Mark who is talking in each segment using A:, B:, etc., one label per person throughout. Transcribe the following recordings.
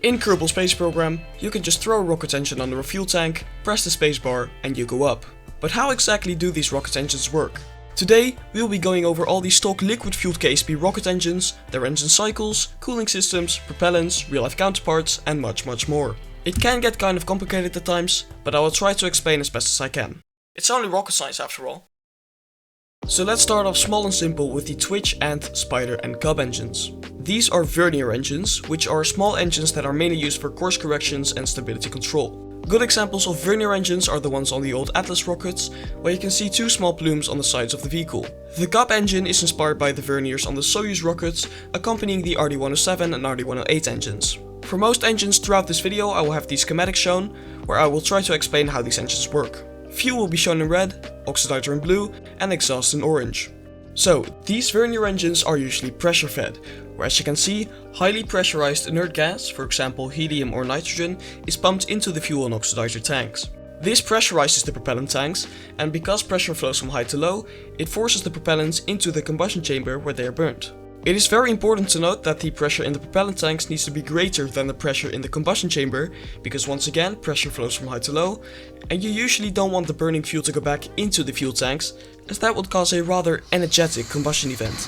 A: In Kerbal Space Program, you can just throw a rocket engine under a fuel tank, press the spacebar and you go up. But how exactly do these rocket engines work? Today, we'll be going over all these stock liquid-fueled KSP rocket engines, their engine cycles, cooling systems, propellants, real-life counterparts and much more. It can get kind of complicated at times, but I will try to explain as best as I can. It's only rocket science after all. So let's start off small and simple with the Twitch, Ant, Spider and Cub engines. These are vernier engines, which are small engines that are mainly used for course corrections and stability control. Good examples of vernier engines are the ones on the old Atlas rockets, where you can see two small plumes on the sides of the vehicle. The Cub engine is inspired by the verniers on the Soyuz rockets, accompanying the RD-107 and RD-108 engines. For most engines throughout this video I will have the schematics shown, where I will try to explain how these engines work. Fuel will be shown in red, oxidizer in blue and exhaust in orange. So, these vernier engines are usually pressure fed, where as you can see, highly pressurized inert gas, for example helium or nitrogen, is pumped into the fuel and oxidizer tanks. This pressurizes the propellant tanks, and because pressure flows from high to low, it forces the propellants into the combustion chamber where they are burnt. It is very important to note that the pressure in the propellant tanks needs to be greater than the pressure in the combustion chamber, because once again pressure flows from high to low, and you usually don't want the burning fuel to go back into the fuel tanks, as that would cause a rather energetic combustion event.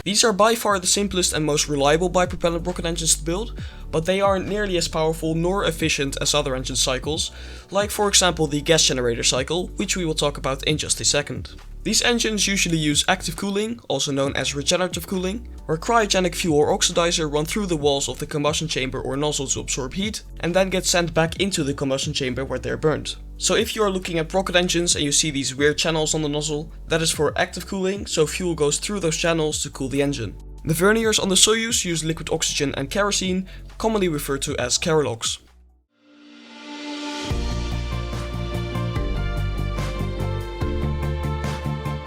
A: These are by far the simplest and most reliable bipropellant rocket engines to build, but they aren't nearly as powerful nor efficient as other engine cycles, like for example the gas generator cycle, which we will talk about in just a second. These engines usually use active cooling, also known as regenerative cooling, where cryogenic fuel or oxidizer run through the walls of the combustion chamber or nozzle to absorb heat, and then get sent back into the combustion chamber where they are burnt. So if you are looking at rocket engines and you see these weird channels on the nozzle, that is for active cooling, so fuel goes through those channels to cool the engine. The verniers on the Soyuz use liquid oxygen and kerosene, commonly referred to as kerolox.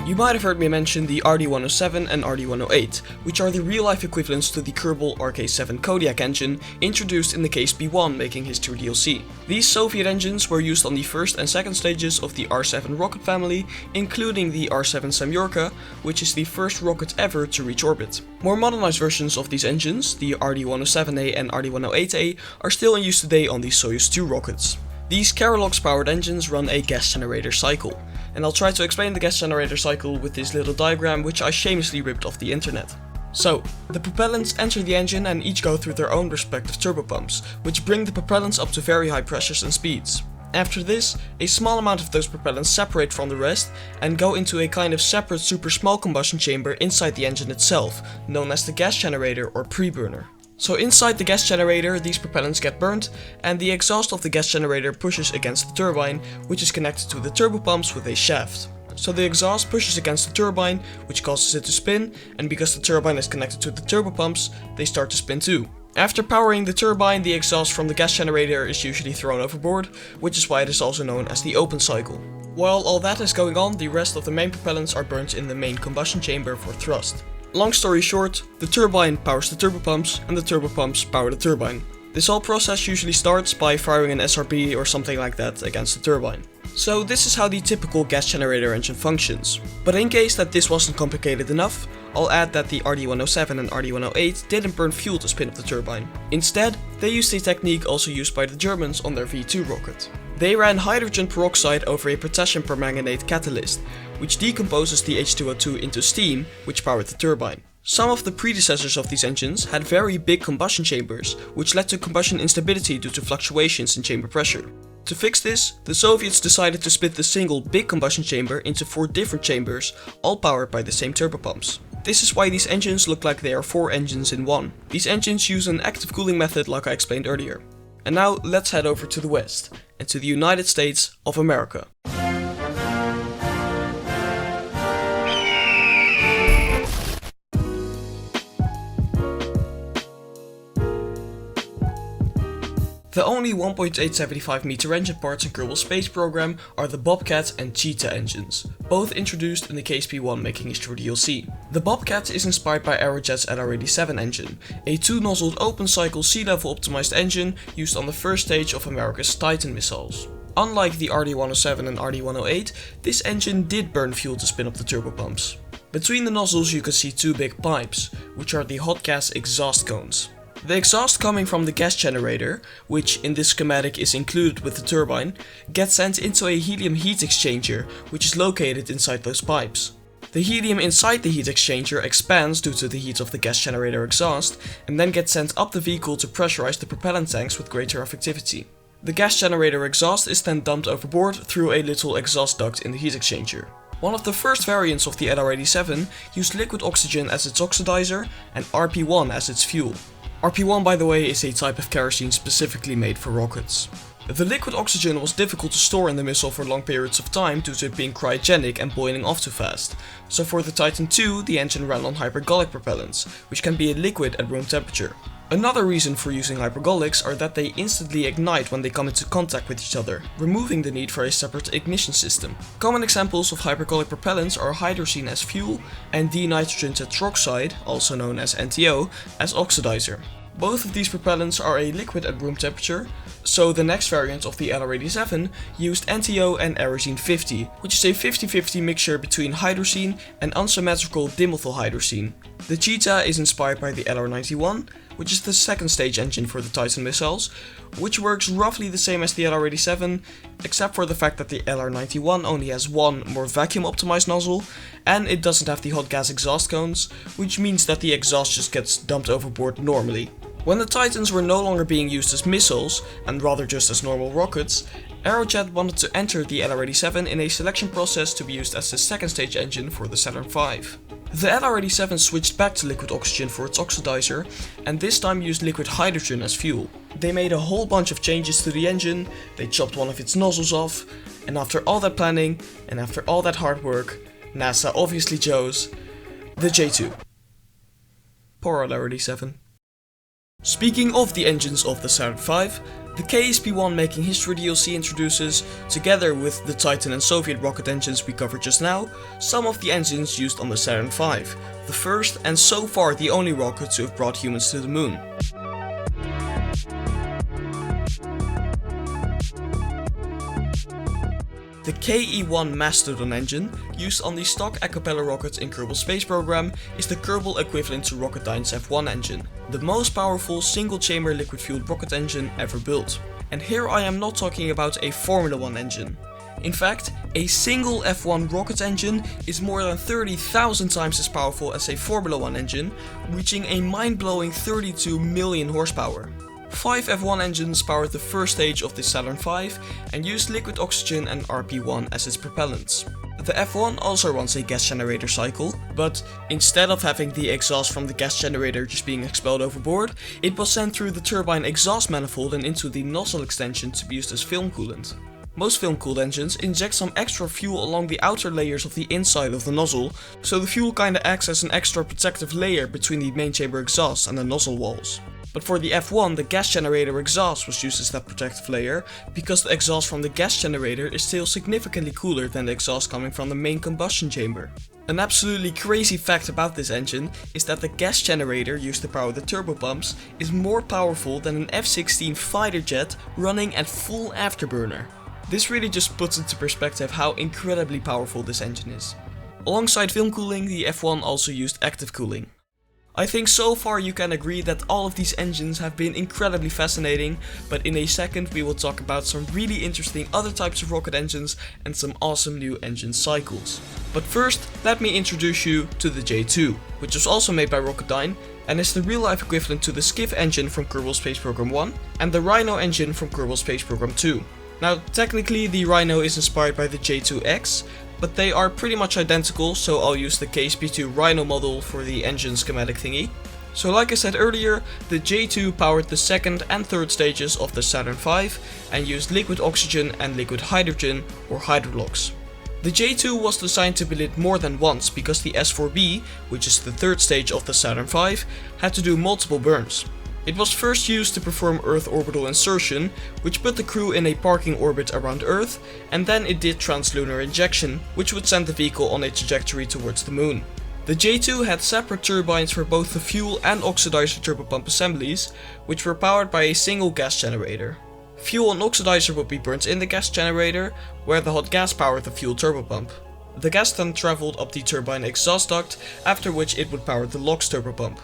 A: You might have heard me mention the RD-107 and RD-108, which are the real-life equivalents to the Kerbal RK7 Kodiak engine introduced in the KSP-1 Making History DLC. These Soviet engines were used on the first and second stages of the R7 rocket family, including the R7 Semyorka, which is the first rocket ever to reach orbit. More modernized versions of these engines, the RD-107A and RD-108A, are still in use today on the Soyuz 2 rockets. These kerolox powered engines run a gas generator cycle, and I'll try to explain the gas generator cycle with this little diagram which I shamelessly ripped off the internet. So, the propellants enter the engine and each go through their own respective turbopumps, which bring the propellants up to very high pressures and speeds. After this, a small amount of those propellants separate from the rest and go into a kind of separate super small combustion chamber inside the engine itself, known as the gas generator or preburner. So inside the gas generator, these propellants get burnt, and the exhaust of the gas generator pushes against the turbine, which is connected to the turbopumps with a shaft. So the exhaust pushes against the turbine, which causes it to spin, and because the turbine is connected to the turbopumps, they start to spin too. After powering the turbine, the exhaust from the gas generator is usually thrown overboard, which is why it is also known as the open cycle. While all that is going on, the rest of the main propellants are burnt in the main combustion chamber for thrust. Long story short, the turbine powers the turbopumps and the turbopumps power the turbine. This whole process usually starts by firing an SRB or something like that against the turbine. So this is how the typical gas generator engine functions. But in case that this wasn't complicated enough, I'll add that the RD-107 and RD-108 didn't burn fuel to spin up the turbine. Instead, they used a technique also used by the Germans on their V2 rocket. They ran hydrogen peroxide over a potassium permanganate catalyst, which decomposes the H2O2 into steam, which powered the turbine. Some of the predecessors of these engines had very big combustion chambers, which led to combustion instability due to fluctuations in chamber pressure. To fix this, the Soviets decided to split the single big combustion chamber into 4 different chambers, all powered by the same turbopumps. This is why these engines look like they are 4 engines in one. These engines use an active cooling method like I explained earlier. And now let's head over to the West, and to the United States of America. The only 1.875 meter engine parts in Kerbal Space Program are the Bobcat and Cheetah engines, both introduced in the KSP-1 Making History DLC. The Bobcat is inspired by Aerojet's LR-87 engine, a 2-nozzled open-cycle sea-level optimized engine used on the first stage of America's Titan missiles. Unlike the RD-107 and RD-108, this engine did burn fuel to spin up the turbopumps. Between the nozzles you can see 2 big pipes, which are the hot gas exhaust cones. The exhaust coming from the gas generator, which in this schematic is included with the turbine, gets sent into a helium heat exchanger, which is located inside those pipes. The helium inside the heat exchanger expands due to the heat of the gas generator exhaust, and then gets sent up the vehicle to pressurize the propellant tanks with greater effectivity. The gas generator exhaust is then dumped overboard through a little exhaust duct in the heat exchanger. One of the first variants of the LR87 used liquid oxygen as its oxidizer and R.A.P.I.E.R as its fuel. R.A.P.I.E.R, by the way, is a type of kerosene specifically made for rockets. The liquid oxygen was difficult to store in the missile for long periods of time due to it being cryogenic and boiling off too fast, so for the Titan II the engine ran on hypergolic propellants, which can be a liquid at room temperature. Another reason for using hypergolics are that they instantly ignite when they come into contact with each other, removing the need for a separate ignition system. Common examples of hypergolic propellants are hydrazine as fuel and dinitrogen tetroxide, also known as NTO, as oxidizer. Both of these propellants are a liquid at room temperature, so the next variant of the LR87 used NTO and aerosine 50, which is a 50-50 mixture between hydrazine and unsymmetrical dimethylhydrazine. The Cheetah is inspired by the LR91, which is the second stage engine for the Titan missiles, which works roughly the same as the LR87, except for the fact that the LR91 only has one more vacuum optimized nozzle, and it doesn't have the hot gas exhaust cones, which means that the exhaust just gets dumped overboard normally. When the Titans were no longer being used as missiles, and rather just as normal rockets, Aerojet wanted to enter the LR87 in a selection process to be used as the second stage engine for the Saturn V. The LR87 switched back to liquid oxygen for its oxidizer, and this time used liquid hydrogen as fuel. They made a whole bunch of changes to the engine, they chopped one of its nozzles off, and after all that planning, and after all that hard work, NASA obviously chose the J2. Poor LR87. Speaking of the engines of the Saturn V, the KSP-1 Making History DLC introduces, together with the Titan and Soviet rocket engines we covered just now, some of the engines used on the Saturn V, the first and so far the only rocket to have brought humans to the moon. The KE-1 Mastodon engine, used on the stock a cappella rockets in Kerbal Space Program, is the Kerbal equivalent to Rocketdyne's F1 engine, the most powerful single-chamber liquid-fueled rocket engine ever built. And here I am not talking about a Formula 1 engine. In fact, a single F1 rocket engine is more than 30,000 times as powerful as a Formula 1 engine, reaching a mind-blowing 32 million horsepower. 5 F1 engines powered the first stage of the Saturn V and used liquid oxygen and R.A.P.I.E.R as its propellants. The F1 also runs a gas generator cycle, but instead of having the exhaust from the gas generator just being expelled overboard, it was sent through the turbine exhaust manifold and into the nozzle extension to be used as film coolant. Most film-cooled engines inject some extra fuel along the outer layers of the inside of the nozzle, so the fuel kinda acts as an extra protective layer between the main chamber exhaust and the nozzle walls. But for the F1, the gas generator exhaust was used as that protective layer, because the exhaust from the gas generator is still significantly cooler than the exhaust coming from the main combustion chamber. An absolutely crazy fact about this engine is that the gas generator used to power the turbopumps is more powerful than an F-16 fighter jet running at full afterburner. This really just puts into perspective how incredibly powerful this engine is. Alongside film cooling, the F1 also used active cooling. I think so far you can agree that all of these engines have been incredibly fascinating, but in a second we will talk about some really interesting other types of rocket engines and some awesome new engine cycles. But first, let me introduce you to the J2, which was also made by Rocketdyne and is the real-life equivalent to the Skiff engine from Kerbal Space Program 1 and the Rhino engine from Kerbal Space Program 2. Now, technically the Rhino is inspired by the J2X, but they are pretty much identical, so I'll use the KSP2 Rhino model for the engine schematic thingy. So like I said earlier, the J2 powered the second and third stages of the Saturn V and used liquid oxygen and liquid hydrogen, or hydrolox. The J2 was designed to be lit more than once because the S4B, which is the third stage of the Saturn V, had to do multiple burns. It was first used to perform Earth orbital insertion, which put the crew in a parking orbit around Earth, and then it did translunar injection, which would send the vehicle on a trajectory towards the moon. The J2 had separate turbines for both the fuel and oxidizer turbopump assemblies, which were powered by a single gas generator. Fuel and oxidizer would be burnt in the gas generator, where the hot gas powered the fuel turbopump. The gas then traveled up the turbine exhaust duct, after which it would power the LOX turbopump.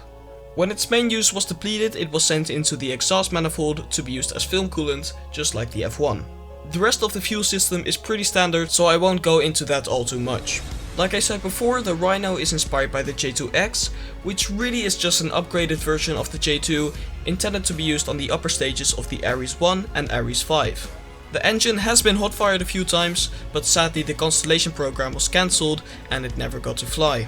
A: When its main use was depleted, it was sent into the exhaust manifold to be used as film coolant, just like the F1. The rest of the fuel system is pretty standard, so I won't go into that all too much. Like I said before, the Rhino is inspired by the J2X, which really is just an upgraded version of the J2, intended to be used on the upper stages of the Ares 1 and Ares 5. The engine has been hot-fired a few times, but sadly the Constellation program was cancelled and it never got to fly.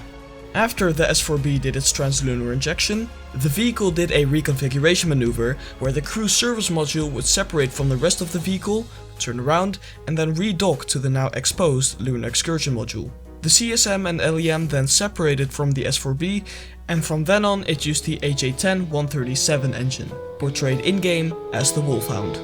A: After the S4B did its translunar injection, the vehicle did a reconfiguration maneuver where the crew service module would separate from the rest of the vehicle, turn around, and then redock to the now exposed lunar excursion module. The CSM and LEM then separated from the S4B, and from then on it used the HA10-137 engine, portrayed in-game as the Wolfhound.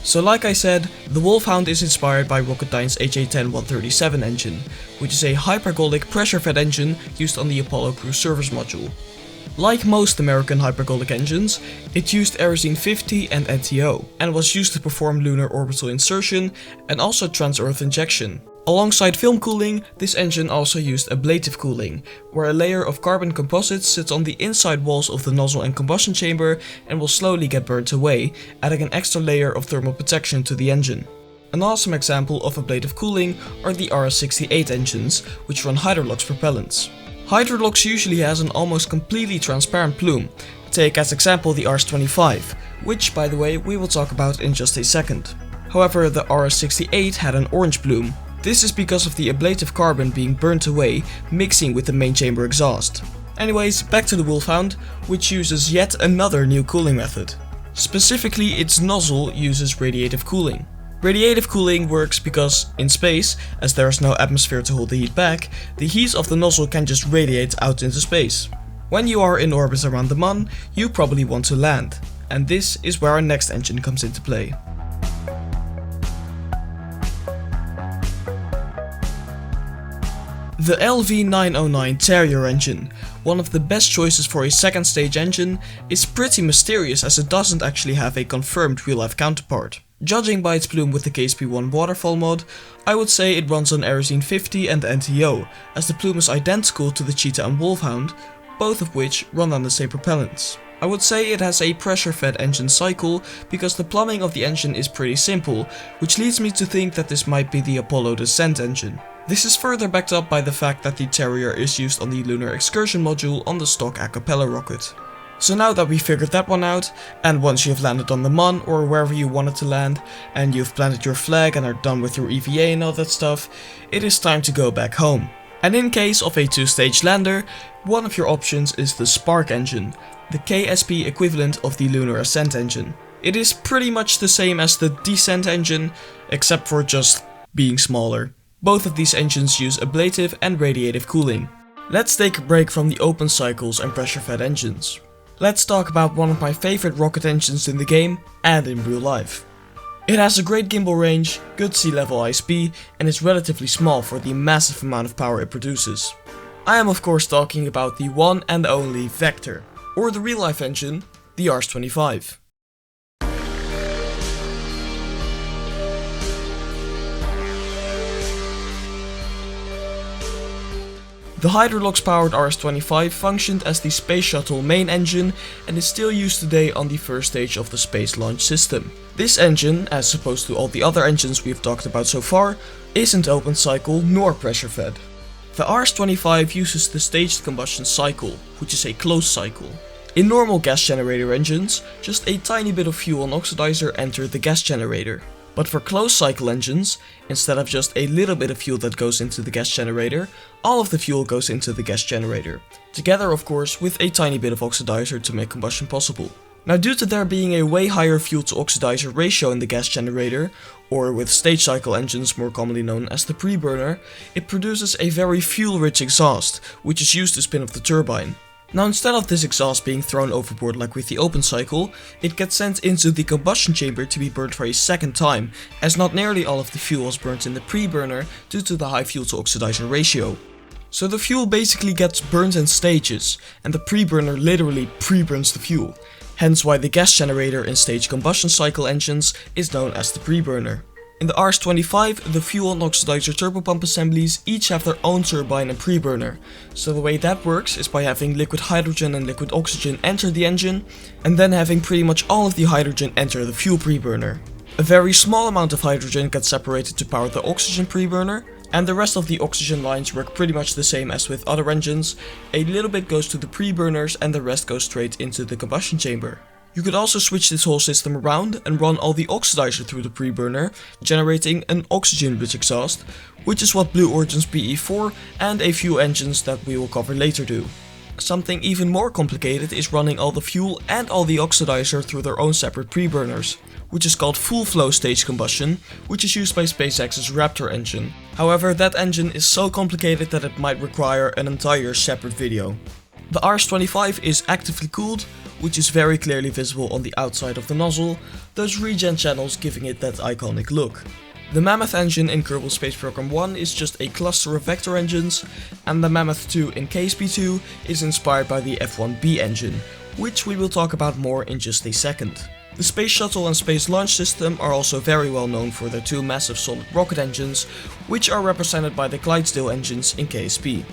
A: So like I said, the Wolfhound is inspired by Rocketdyne's HA10-137 engine, which is a hypergolic pressure-fed engine used on the Apollo crew service module. Like most American hypergolic engines, it used Aerosine 50 and NTO, and was used to perform lunar orbital insertion and also trans-Earth injection. Alongside film cooling, this engine also used ablative cooling, where a layer of carbon composites sits on the inside walls of the nozzle and combustion chamber and will slowly get burnt away, adding an extra layer of thermal protection to the engine. An awesome example of ablative cooling are the RS-68 engines, which run Hydrolox propellants. Hydrolox usually has an almost completely transparent plume. Take as example the RS-25, which by the way we will talk about in just a second. However, the RS-68 had an orange plume. This is because of the ablative carbon being burnt away, mixing with the main chamber exhaust. Anyways, back to the Wolfhound, which uses yet another new cooling method. Specifically, its nozzle uses radiative cooling. Radiative cooling works because, in space, as there is no atmosphere to hold the heat back, the heat of the nozzle can just radiate out into space. When you are in orbit around the Mun, you probably want to land, and this is where our next engine comes into play. The LV909 Terrier engine, one of the best choices for a second stage engine, is pretty mysterious as it doesn't actually have a confirmed real-life counterpart. Judging by its plume with the KSP1 waterfall mod, I would say it runs on Aerosine 50 and NTO, as the plume is identical to the Cheetah and Wolfhound, both of which run on the same propellants. I would say it has a pressure-fed engine cycle because the plumbing of the engine is pretty simple, which leads me to think that this might be the Apollo descent engine. This is further backed up by the fact that the Terrier is used on the lunar excursion module on the stock A.Cappella rocket. So now that we figured that one out, and once you've landed on the Mun or wherever you wanted to land, and you've planted your flag and are done with your EVA and all that stuff, it is time to go back home. And in case of a two-stage lander, one of your options is the Spark engine, the KSP equivalent of the lunar ascent engine. It is pretty much the same as the descent engine, except for just being smaller. Both of these engines use ablative and radiative cooling. Let's take a break from the open cycles and pressure-fed engines. Let's talk about one of my favorite rocket engines in the game and in real life. It has a great gimbal range, good sea level ISP, and is relatively small for the massive amount of power it produces. I am of course talking about the one and only Vector, or the real life engine, the Rs-25. The Hydrolox-powered Rs-25 functioned as the Space Shuttle main engine and is still used today on the first stage of the Space Launch System. This engine, as opposed to all the other engines we've talked about so far, isn't open cycle nor pressure fed. The Rs-25 uses the staged combustion cycle, which is a closed cycle. In normal gas generator engines, just a tiny bit of fuel and oxidizer enter the gas generator. But for closed cycle engines, instead of just a little bit of fuel that goes into the gas generator, all of the fuel goes into the gas generator, together of course with a tiny bit of oxidizer to make combustion possible. Now due to there being a way higher fuel to oxidizer ratio in the gas generator, or with stage cycle engines more commonly known as the pre-burner, it produces a very fuel rich exhaust, which is used to spin off the turbine. Now instead of this exhaust being thrown overboard like with the open cycle, it gets sent into the combustion chamber to be burned for a second time, as not nearly all of the fuel was burnt in the pre-burner due to the high fuel to oxidizer ratio. So the fuel basically gets burnt in stages, and the pre-burner literally pre-burns the fuel, hence why the gas generator in stage combustion cycle engines is known as the pre-burner. In the RS-25, the fuel and oxidizer turbopump assemblies each have their own turbine and preburner. So the way that works is by having liquid hydrogen and liquid oxygen enter the engine, and then having pretty much all of the hydrogen enter the fuel preburner. A very small amount of hydrogen gets separated to power the oxygen preburner, and the rest of the oxygen lines work pretty much the same as with other engines. A little bit goes to the preburners and the rest goes straight into the combustion chamber. You could also switch this whole system around and run all the oxidizer through the preburner, generating an oxygen-rich exhaust, which is what Blue Origin's BE4 and a few engines that we will cover later do. Something even more complicated is running all the fuel and all the oxidizer through their own separate preburners, which is called full flow stage combustion, which is used by SpaceX's Raptor engine. However, that engine is so complicated that it might require an entire separate video. The RS-25 is actively cooled, which is very clearly visible on the outside of the nozzle, those regen channels giving it that iconic look. The Mammoth engine in Kerbal Space Program 1 is just a cluster of vector engines, and the Mammoth 2 in KSP 2 is inspired by the F1B engine, which we will talk about more in just a second. The Space Shuttle and Space Launch System are also very well known for their two massive solid rocket engines, which are represented by the Clydesdale engines in KSP.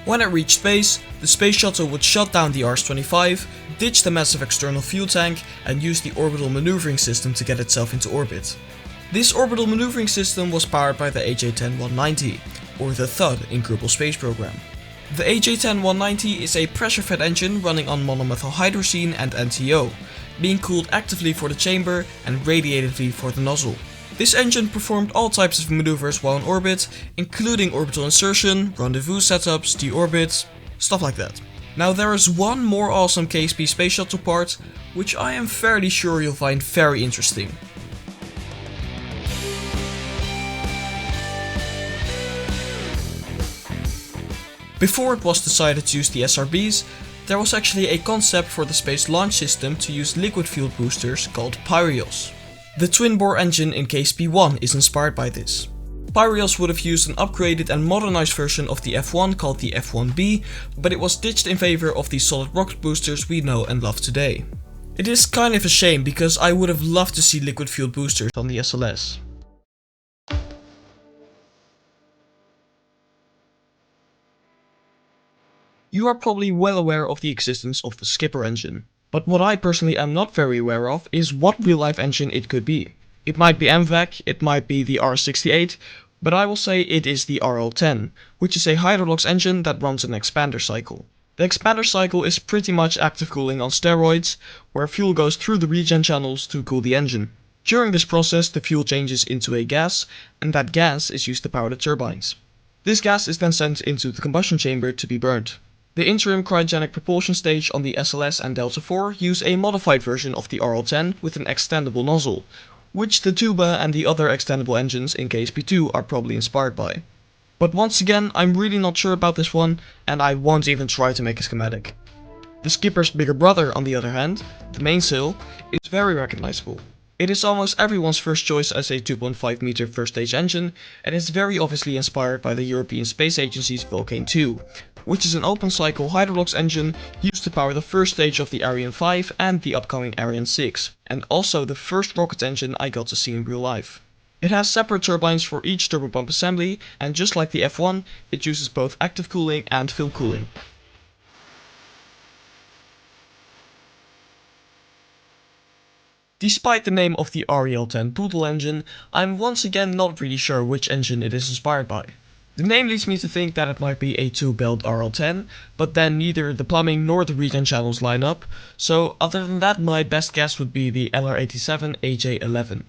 A: When it reached space, the Space Shuttle would shut down the RS-25, ditch the massive external fuel tank, and use the orbital maneuvering system to get itself into orbit. This orbital maneuvering system was powered by the AJ-10-190, or the Thud in Kerbal Space Program. The AJ-10-190 is a pressure-fed engine running on monomethylhydrazine and NTO, being cooled actively for the chamber and radiatively for the nozzle. This engine performed all types of maneuvers while in orbit, including orbital insertion, rendezvous setups, deorbit, stuff like that. Now there is one more awesome KSP Space Shuttle part, which I am fairly sure you'll find very interesting. Before it was decided to use the SRBs, there was actually a concept for the Space Launch System to use liquid fuel boosters called R.A.P.I.E.R. The twin-bore engine in KSP-1 is inspired by this. R.A.P.I.E.R would have used an upgraded and modernized version of the F1 called the F1B, but it was ditched in favor of the solid rocket boosters we know and love today. It is kind of a shame because I would have loved to see liquid fuel boosters on the SLS. You are probably well aware of the existence of the Skipper engine. But what I personally am not very aware of is what real-life engine it could be. It might be MVAC, it might be the R68, but I will say it is the RL10, which is a Hydrolox engine that runs an expander cycle. The expander cycle is pretty much active cooling on steroids, where fuel goes through the regen channels to cool the engine. During this process the fuel changes into a gas, and that gas is used to power the turbines. This gas is then sent into the combustion chamber to be burnt. The interim cryogenic propulsion stage on the SLS and Delta IV use a modified version of the RL10 with an extendable nozzle, which the Tuba and the other extendable engines in KSP2 are probably inspired by. But once again, I'm really not sure about this one, and I won't even try to make a schematic. The Skipper's bigger brother, on the other hand, the Mainsail, is very recognizable. It is almost everyone's first choice as a 2.5 meter first stage engine, and is very obviously inspired by the European Space Agency's Vulcain 2, which is an open cycle Hydrolox engine used to power the first stage of the Ariane 5 and the upcoming Ariane 6, and also the first rocket engine I got to see in real life. It has separate turbines for each turbopump assembly, and just like the F1, it uses both active cooling and film cooling. Despite the name of the REL10 Poodle engine, I'm once again not really sure which engine it is inspired by. The name leads me to think that it might be a two-belled RL10, but then neither the plumbing nor the regen channels line up, so other than that my best guess would be the LR87 AJ11.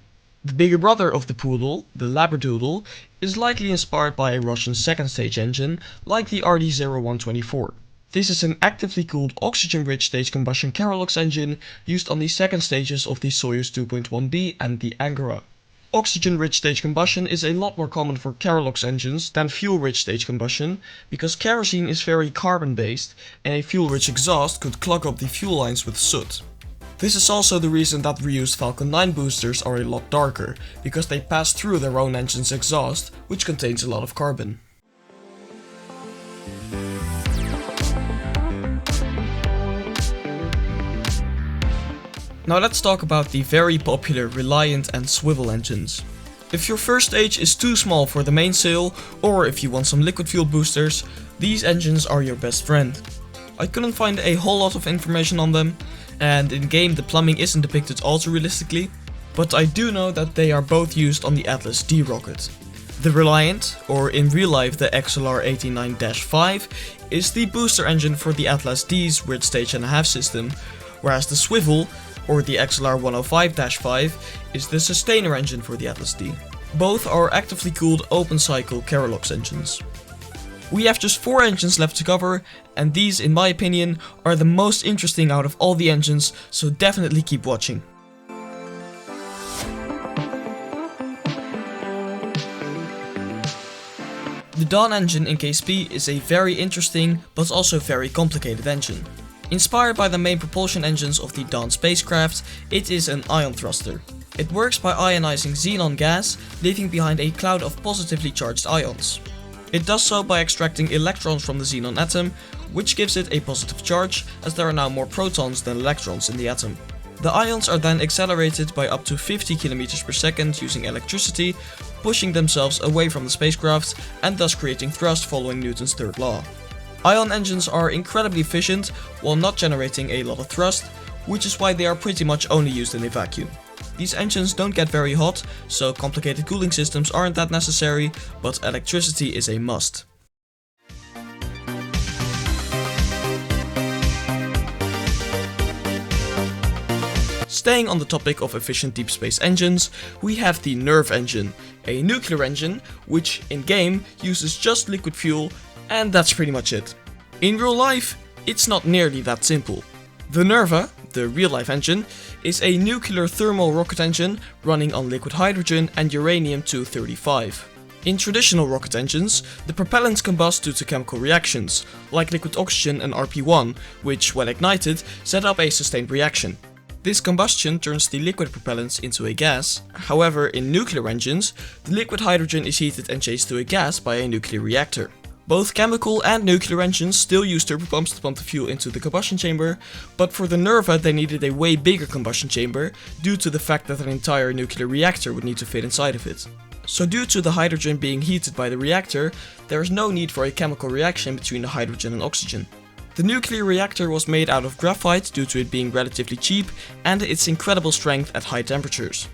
A: The bigger brother of the Poodle, the Labradoodle, is likely inspired by a Russian second stage engine like the RD-0124. This is an actively cooled oxygen-rich stage combustion Keralox engine used on the second stages of the Soyuz 2.1B and the Angara. Oxygen-rich stage combustion is a lot more common for Keralox engines than fuel-rich stage combustion, because kerosene is very carbon-based and a fuel-rich exhaust could clog up the fuel lines with soot. This is also the reason that reused Falcon 9 boosters are a lot darker, because they pass through their own engine's exhaust, which contains a lot of carbon. Now let's talk about the very popular Reliant and Swivel engines. If your first stage is too small for the mainsail, or if you want some liquid fuel boosters, these engines are your best friend. I couldn't find a whole lot of information on them, and in game the plumbing isn't depicted ultra realistically, but I do know that they are both used on the Atlas D rocket. The Reliant, or in real life the XLR-89-5, is the booster engine for the Atlas D's weird stage and a half system, whereas the Swivel, or the XLR-105-5, is the sustainer engine for the Atlas D. Both are actively cooled open cycle Keralox engines. We have just 4 engines left to cover, and these, in my opinion, are the most interesting out of all the engines, so definitely keep watching. The Dawn engine in KSP is a very interesting, but also very complicated engine. Inspired by the main propulsion engines of the Dawn spacecraft, it is an ion thruster. It works by ionizing xenon gas, leaving behind a cloud of positively charged ions. It does so by extracting electrons from the xenon atom, which gives it a positive charge, as there are now more protons than electrons in the atom. The ions are then accelerated by up to 50 km per second using electricity, pushing themselves away from the spacecraft and thus creating thrust following Newton's third law. Ion engines are incredibly efficient while not generating a lot of thrust, which is why they are pretty much only used in a vacuum. These engines don't get very hot, so complicated cooling systems aren't that necessary, but electricity is a must. Staying on the topic of efficient deep space engines, we have the Nerv engine, a nuclear engine which in game uses just liquid fuel, and that's pretty much it. In real life, it's not nearly that simple. The Nerv, the real life engine, is a nuclear thermal rocket engine running on liquid hydrogen and uranium-235. In traditional rocket engines, the propellants combust due to chemical reactions, like liquid oxygen and R.A.P.I.E.R, which, when ignited, set up a sustained reaction. This combustion turns the liquid propellants into a gas. However, in nuclear engines, the liquid hydrogen is heated and changed to a gas by a nuclear reactor. Both chemical and nuclear engines still use turbopumps to pump the fuel into the combustion chamber, but for the Nerv they needed a way bigger combustion chamber due to the fact that an entire nuclear reactor would need to fit inside of it. So due to the hydrogen being heated by the reactor, there is no need for a chemical reaction between the hydrogen and oxygen. The nuclear reactor was made out of graphite due to it being relatively cheap and its incredible strength at high temperatures.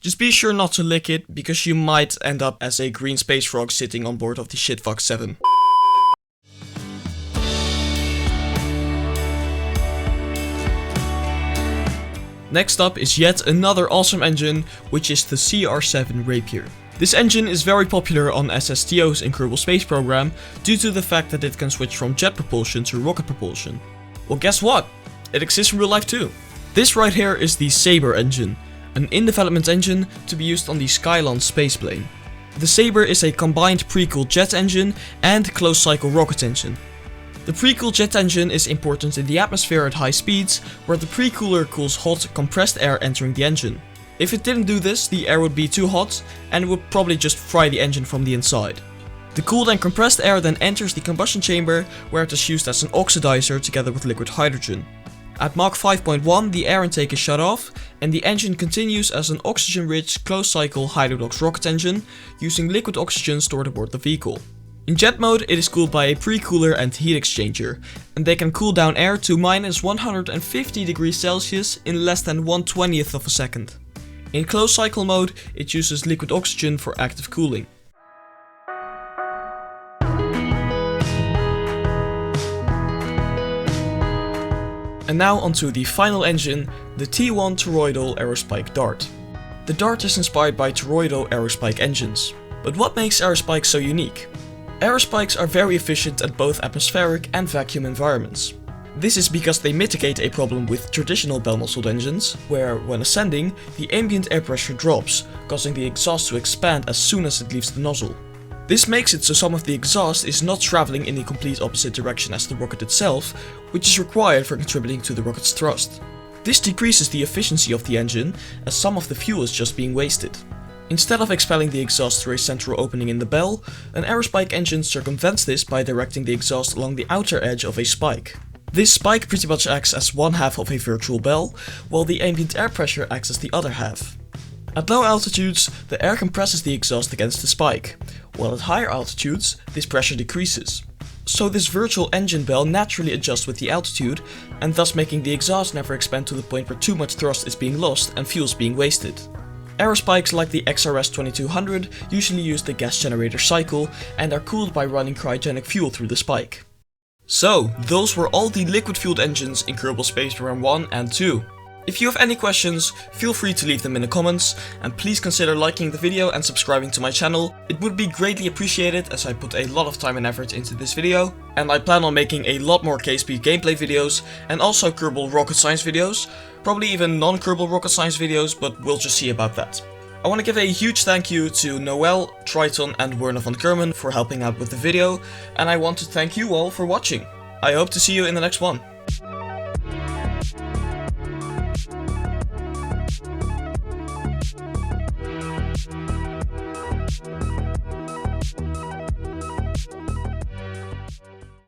A: Just be sure not to lick it, because you might end up as a green space frog sitting on board of the shitfuck 7. Next up is yet another awesome engine, which is the CR7 R.A.P.I.E.R. This engine is very popular on SSTOs in Kerbal Space Program due to the fact that it can switch from jet propulsion to rocket propulsion. Well, guess what? It exists in real life too. This right here is the Sabre engine, an in-development engine to be used on the Skylon spaceplane. The Sabre is a combined pre-cooled jet engine and closed-cycle rocket engine. The pre-cooled jet engine is important in the atmosphere at high speeds, where the pre-cooler cools hot, compressed air entering the engine. If it didn't do this, the air would be too hot and it would probably just fry the engine from the inside. The cooled and compressed air then enters the combustion chamber, where it is used as an oxidizer together with liquid hydrogen. At Mach 5.1 the air intake is shut off, and the engine continues as an oxygen-rich closed-cycle Hydrodox rocket engine, using liquid oxygen stored aboard the vehicle. In jet mode it is cooled by a pre-cooler and heat exchanger, and they can cool down air to minus 150 degrees Celsius in less than 1/20th of a second. In closed cycle mode, it uses liquid oxygen for active cooling. And now onto the final engine, the T1 Toroidal Aerospike Dart. The Dart is inspired by Toroidal Aerospike engines. But what makes Aerospikes so unique? Aerospikes are very efficient at both atmospheric and vacuum environments. This is because they mitigate a problem with traditional bell-nozzled engines, where, when ascending, the ambient air pressure drops, causing the exhaust to expand as soon as it leaves the nozzle. This makes it so some of the exhaust is not traveling in the complete opposite direction as the rocket itself, which is required for contributing to the rocket's thrust. This decreases the efficiency of the engine, as some of the fuel is just being wasted. Instead of expelling the exhaust through a central opening in the bell, an Aerospike engine circumvents this by directing the exhaust along the outer edge of a spike. This spike pretty much acts as one half of a virtual bell, while the ambient air pressure acts as the other half. At low altitudes, the air compresses the exhaust against the spike, while at higher altitudes, this pressure decreases. So this virtual engine bell naturally adjusts with the altitude, and thus making the exhaust never expand to the point where too much thrust is being lost and fuel is being wasted. Aerospikes like the XRS-2200 usually use the gas generator cycle and are cooled by running cryogenic fuel through the spike. So, those were all the liquid-fueled engines in Kerbal Space Program 1 and 2. If you have any questions, feel free to leave them in the comments, and please consider liking the video and subscribing to my channel. It would be greatly appreciated as I put a lot of time and effort into this video, and I plan on making a lot more KSP gameplay videos and also Kerbal Rocket Science videos, probably even non-Kerbal Rocket Science videos, but we'll just see about that. I want to give a huge thank you to Noel, Triton and Wernher von Kerman for helping out with the video, and I want to thank you all for watching. I hope to see you in the next one.